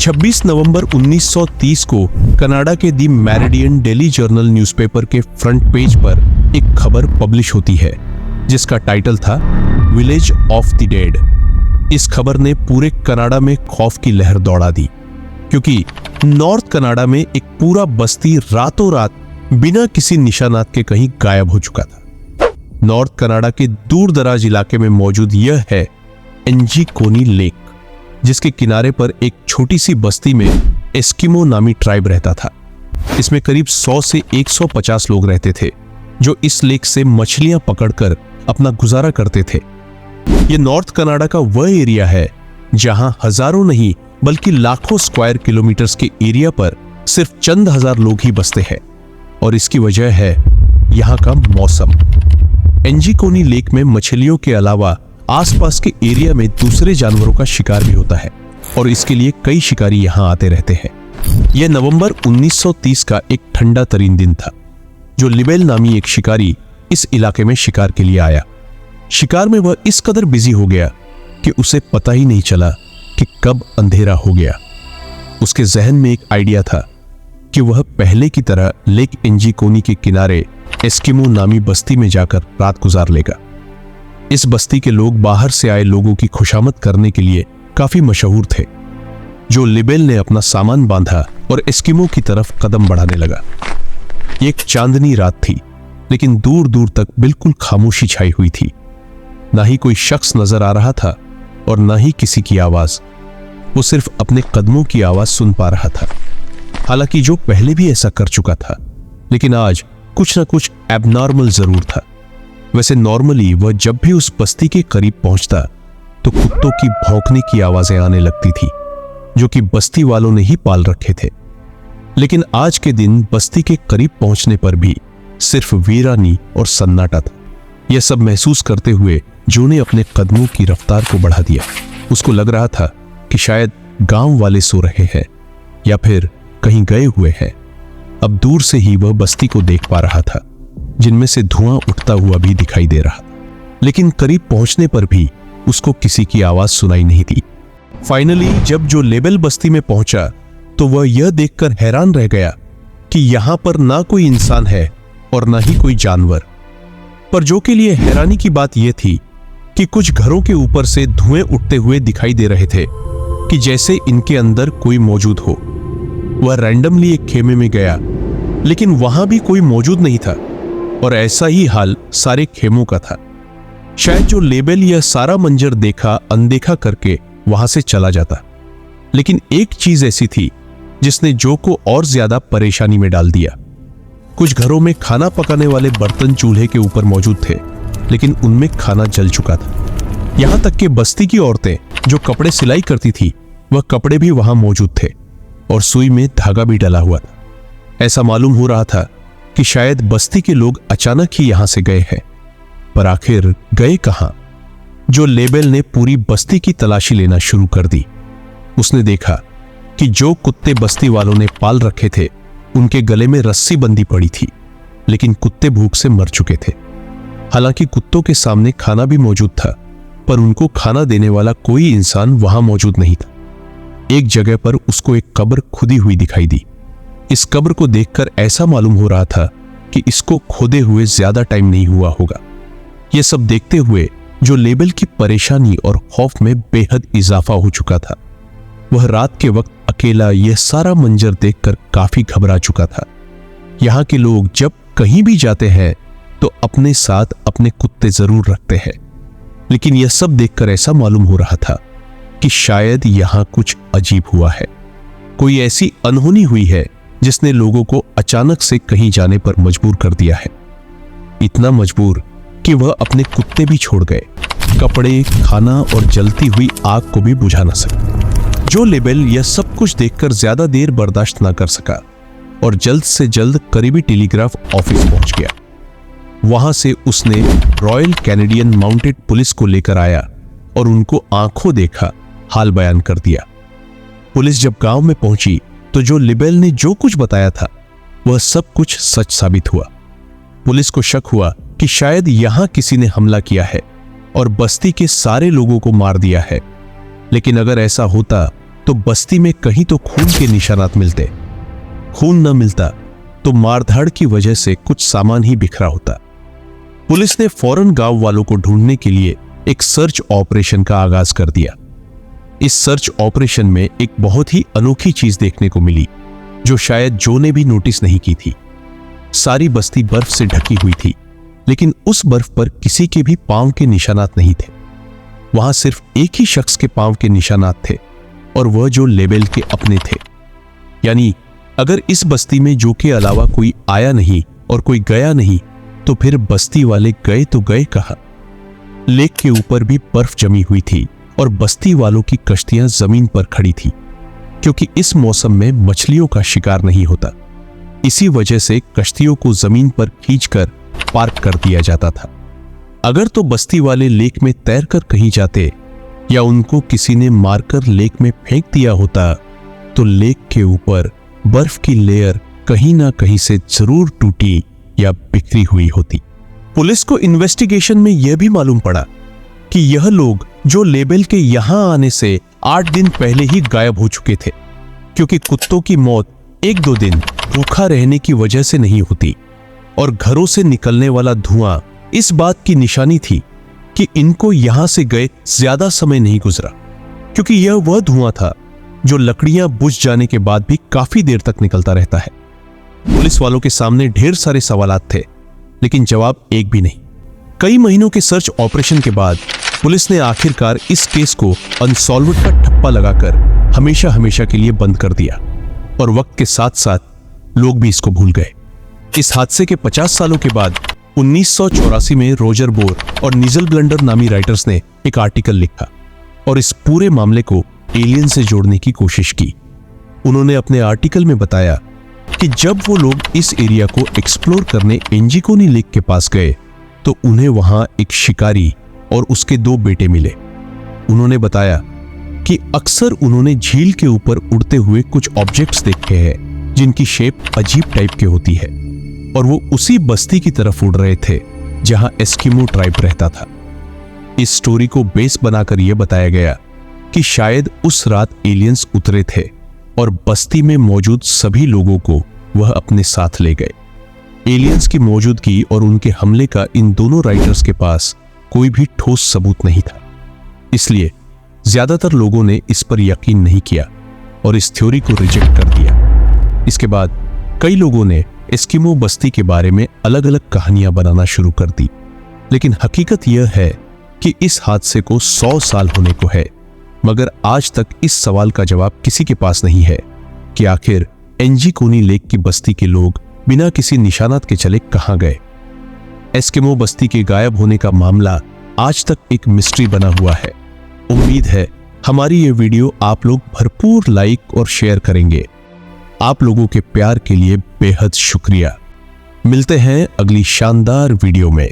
26 नवंबर 1930 को कनाडा के दी meridian daily journal newspaper के फ्रंट पेज पर एक खबर पब्लिश होती है जिसका टाइटल था विलेज ऑफ द डेड। इस खबर ने पूरे कनाडा में खौफ की लहर दौड़ा दी, क्योंकि नॉर्थ कनाडा में एक पूरा बस्ती रातों रात बिना किसी निशानात के कहीं गायब हो चुका था। नॉर्थ कनाडा के दूर दराज इलाके में मौजूद यह है एंजीकोनी लेक, जिसके किनारे पर एक छोटी सी बस्ती में एस्किमो नामी ट्राइब रहता था। इसमें करीब 100 से 150 लोग रहते थे जो इस लेक से मछलियां पकड़कर अपना गुजारा करते थे। यह नॉर्थ कनाडा का वह एरिया है जहां हजारों नहीं बल्कि लाखों स्क्वायर किलोमीटर्स के एरिया पर सिर्फ चंद हजार लोग ही बसते हैं, और इसकी वजह है यहां का मौसम। एंजीकोनी लेक में मछलियों के अलावा आसपास के एरिया में दूसरे जानवरों का शिकार भी होता है, और इसके लिए कई शिकारी यहां आते रहते हैं। यह नवंबर 1930 का एक ठंडा तरीन दिन था, जो लिबेल नामी एक शिकारी इस इलाके में शिकार के लिए आया। शिकार में वह इस कदर बिजी हो गया कि उसे पता ही नहीं चला कि कब अंधेरा हो गया। उसके जहन में एक आइडिया था कि वह पहले की तरह लेक एंजीकोनी के किनारे एस्किमो नामी बस्ती में जाकर रात गुजार लेगा। इस बस्ती के लोग बाहर से आए लोगों की खुशामद करने के लिए काफी मशहूर थे। जो लिबेल ने अपना सामान बांधा और एस्किमो की तरफ कदम बढ़ाने लगा। ये एक चांदनी रात थी, लेकिन दूर दूर तक बिल्कुल खामोशी छाई हुई थी। ना ही कोई शख्स नजर आ रहा था और ना ही किसी की आवाज। वो सिर्फ अपने कदमों की आवाज सुन पा रहा था। हालांकि जो पहले भी ऐसा कर चुका था, लेकिन आज कुछ ना कुछ एबनॉर्मल जरूर था। वैसे नॉर्मली वह जब भी उस बस्ती के करीब पहुंचता तो कुत्तों की भौंकने की आवाजें आने लगती थी, जो कि बस्ती वालों ने ही पाल रखे थे। लेकिन आज के दिन बस्ती के करीब पहुंचने पर भी सिर्फ वीरानी और सन्नाटा था। यह सब महसूस करते हुए जो ने अपने कदमों की रफ्तार को बढ़ा दिया। उसको लग रहा था कि शायद गांव वाले सो रहे हैं या फिर कहीं गए हुए हैं। अब दूर से ही वह बस्ती को देख पा रहा था, जिनमें से धुआं उठता हुआ भी दिखाई दे रहा था। लेकिन करीब पहुंचने पर भी उसको किसी की आवाज सुनाई नहीं दी। फाइनली जब जो लेबल बस्ती में पहुंचा तो वह यह देखकर हैरान रह गया कि यहां पर ना कोई इंसान है और ना ही कोई जानवर। पर जो के लिए हैरानी की बात यह थी कि कुछ घरों के ऊपर से धुएं उठते हुए दिखाई दे रहे थे कि जैसे इनके अंदर कोई मौजूद हो। वह रैंडमली एक खेमे में गया, लेकिन वहां भी कोई मौजूद नहीं था, और ऐसा ही हाल सारे खेमों का था। शायद जो लेबल यह सारा मंजर देखा अनदेखा करके वहां से चला जाता, लेकिन एक चीज ऐसी थी जिसने जो को और ज्यादा परेशानी में डाल दिया। कुछ घरों में खाना पकाने वाले बर्तन चूल्हे के ऊपर मौजूद थे, लेकिन उनमें खाना जल चुका था। यहां तक कि बस्ती की औरतें जो कपड़े सिलाई करती थी, वह कपड़े भी वहां मौजूद थे और सुई में धागा भी डला हुआ था। ऐसा मालूम हो रहा था कि शायद बस्ती के लोग अचानक ही यहां से गए हैं, पर आखिर गए कहां? जो लेबल ने पूरी बस्ती की तलाशी लेना शुरू कर दी। उसने देखा कि जो कुत्ते बस्ती वालों ने पाल रखे थे उनके गले में रस्सी बंधी पड़ी थी, लेकिन कुत्ते भूख से मर चुके थे। हालांकि कुत्तों के सामने खाना भी मौजूद था, पर उनको खाना देने वाला कोई इंसान वहां मौजूद नहीं था। एक जगह पर उसको एक कब्र खुदी हुई दिखाई दी। इस कब्र को देखकर ऐसा मालूम हो रहा था कि इसको खोदे हुए ज्यादा टाइम नहीं हुआ होगा। यह सब देखते हुए जो लेबल की परेशानी और खौफ में बेहद इजाफा हो चुका था। वह रात के वक्त अकेला यह सारा मंजर देखकर काफी घबरा चुका था। यहाँ के लोग जब कहीं भी जाते हैं तो अपने साथ अपने कुत्ते जरूर रखते हैं, लेकिन यह सब देखकर ऐसा मालूम हो रहा था कि शायद यहां कुछ अजीब हुआ है। कोई ऐसी अनहोनी हुई है जिसने लोगों को अचानक से कहीं जाने पर मजबूर कर दिया है। इतना मजबूर कि वह अपने कुत्ते भी छोड़ गए, कपड़े, खाना और जलती हुई आग को भी बुझा न सके। जो लेबल यह सब कुछ देखकर ज्यादा देर बर्दाश्त ना कर सका और जल्द से जल्द करीबी टेलीग्राफ ऑफिस पहुंच गया। वहां से उसने रॉयल कैनेडियन माउंटेड पुलिस को लेकर आया और उनको आंखों देखा हाल बयान कर दिया। पुलिस जब गांव में पहुंची तो जो लिबेल ने जो कुछ बताया था वह सब कुछ सच साबित हुआ। पुलिस को शक हुआ कि शायद यहां किसी ने हमला किया है और बस्ती के सारे लोगों को मार दिया है। लेकिन अगर ऐसा होता तो बस्ती में कहीं तो खून के निशानात मिलते। खून न मिलता तो मारधाड़ की वजह से कुछ सामान ही बिखरा होता। पुलिस ने फौरन गांव वालों को ढूंढने के लिए एक सर्च ऑपरेशन का आगाज कर दिया। इस सर्च ऑपरेशन में एक बहुत ही अनोखी चीज देखने को मिली जो शायद जो ने भी नोटिस नहीं की थी। सारी बस्ती बर्फ से ढकी हुई थी, लेकिन उस बर्फ पर किसी के भी पांव के निशानात नहीं थे। वहां सिर्फ एक ही शख्स के पांव के निशानात थे, और वह जो लेबेल के अपने थे। यानी अगर इस बस्ती में जो के अलावा कोई आया नहीं और कोई गया नहीं, तो फिर बस्ती वाले गए तो गए कहां? लेक के ऊपर भी बर्फ जमी हुई थी और बस्ती वालों की कश्तियां जमीन पर खड़ी थी, क्योंकि इस मौसम में मछलियों का शिकार नहीं होता। इसी वजह से कश्तियों को जमीन पर खींचकर पार्क कर दिया जाता था। अगर तो बस्ती वाले लेक में तैरकर कहीं जाते या उनको किसी ने मारकर लेक में फेंक दिया होता, तो लेक के ऊपर बर्फ की लेयर कहीं ना कहीं से जरूर टूटी या बिखरी हुई होती। पुलिस को इन्वेस्टिगेशन में यह भी मालूम पड़ा कि यह लोग जो लेबेल के यहां आने से 8 दिन पहले ही गायब हो चुके थे, क्योंकि कुत्तों की मौत 1-2 दिन भूखा रहने की वजह से नहीं होती, और घरों से निकलने वाला धुआं इस बात की निशानी थी कि इनको यहां से गए ज्यादा समय नहीं गुजरा, क्योंकि यह वह धुआं था जो लकड़ियां बुझ जाने के बाद भी काफी देर तक निकलता रहता है। पुलिस वालों के सामने ढेर सारे सवालात थे, लेकिन जवाब एक भी नहीं। कई महीनों के सर्च ऑपरेशन के बाद पुलिस ने आखिरकार इस केस को अनसॉल्व्ड का ठप्पा लगाकर हमेशा हमेशा के लिए बंद कर दिया, और वक्त के साथ साथ लोग भी इसको भूल गए। इस हादसे के 50 सालों के बाद 1984 में रोजर बोर और नीजल ब्लंडर नामी राइटर्स ने एक आर्टिकल लिखा और इस पूरे मामले को एलियन से जोड़ने की कोशिश की। उन्होंने अपने आर्टिकल में बताया कि जब वो लोग इस एरिया को एक्सप्लोर करने एंजिकोनी लेक के पास गए, तो उन्हें वहां एक शिकारी और उसके 2 बेटे मिले। उन्होंने बताया कि अक्सर उन्होंने झील के ऊपर उड़ते हुए कुछ ऑब्जेक्ट्स देखे हैं जिनकी शेप अजीब टाइप की होती है, और वो उसी बस्ती की तरफ उड़ रहे थे जहां एस्किमो ट्राइब रहता था। इस स्टोरी को बेस बनाकर यह बताया गया कि शायद उस रात एलियंस उतरे थे और बस्ती में मौजूद सभी लोगों को वह अपने साथ ले गए। एलियंस की मौजूदगी और उनके हमले का इन दोनों राइटर्स के पास कोई भी ठोस सबूत नहीं था, इसलिए ज्यादातर लोगों ने इस पर यकीन नहीं किया और इस थ्योरी को रिजेक्ट कर दिया। इसके बाद कई लोगों ने एस्किमो बस्ती के बारे में अलग अलग कहानियां बनाना शुरू कर दी, लेकिन हकीकत यह है कि इस हादसे को 100 साल होने को है, मगर आज तक इस सवाल का जवाब किसी के पास नहीं है कि आखिर एंजिकोनी लेक की बस्ती के लोग बिना किसी निशानात के चले कहां गए। एस्किमो बस्ती के गायब होने का मामला आज तक एक मिस्ट्री बना हुआ है। उम्मीद है हमारी ये वीडियो आप लोग भरपूर लाइक और शेयर करेंगे। आप लोगों के प्यार के लिए बेहद शुक्रिया। मिलते हैं अगली शानदार वीडियो में।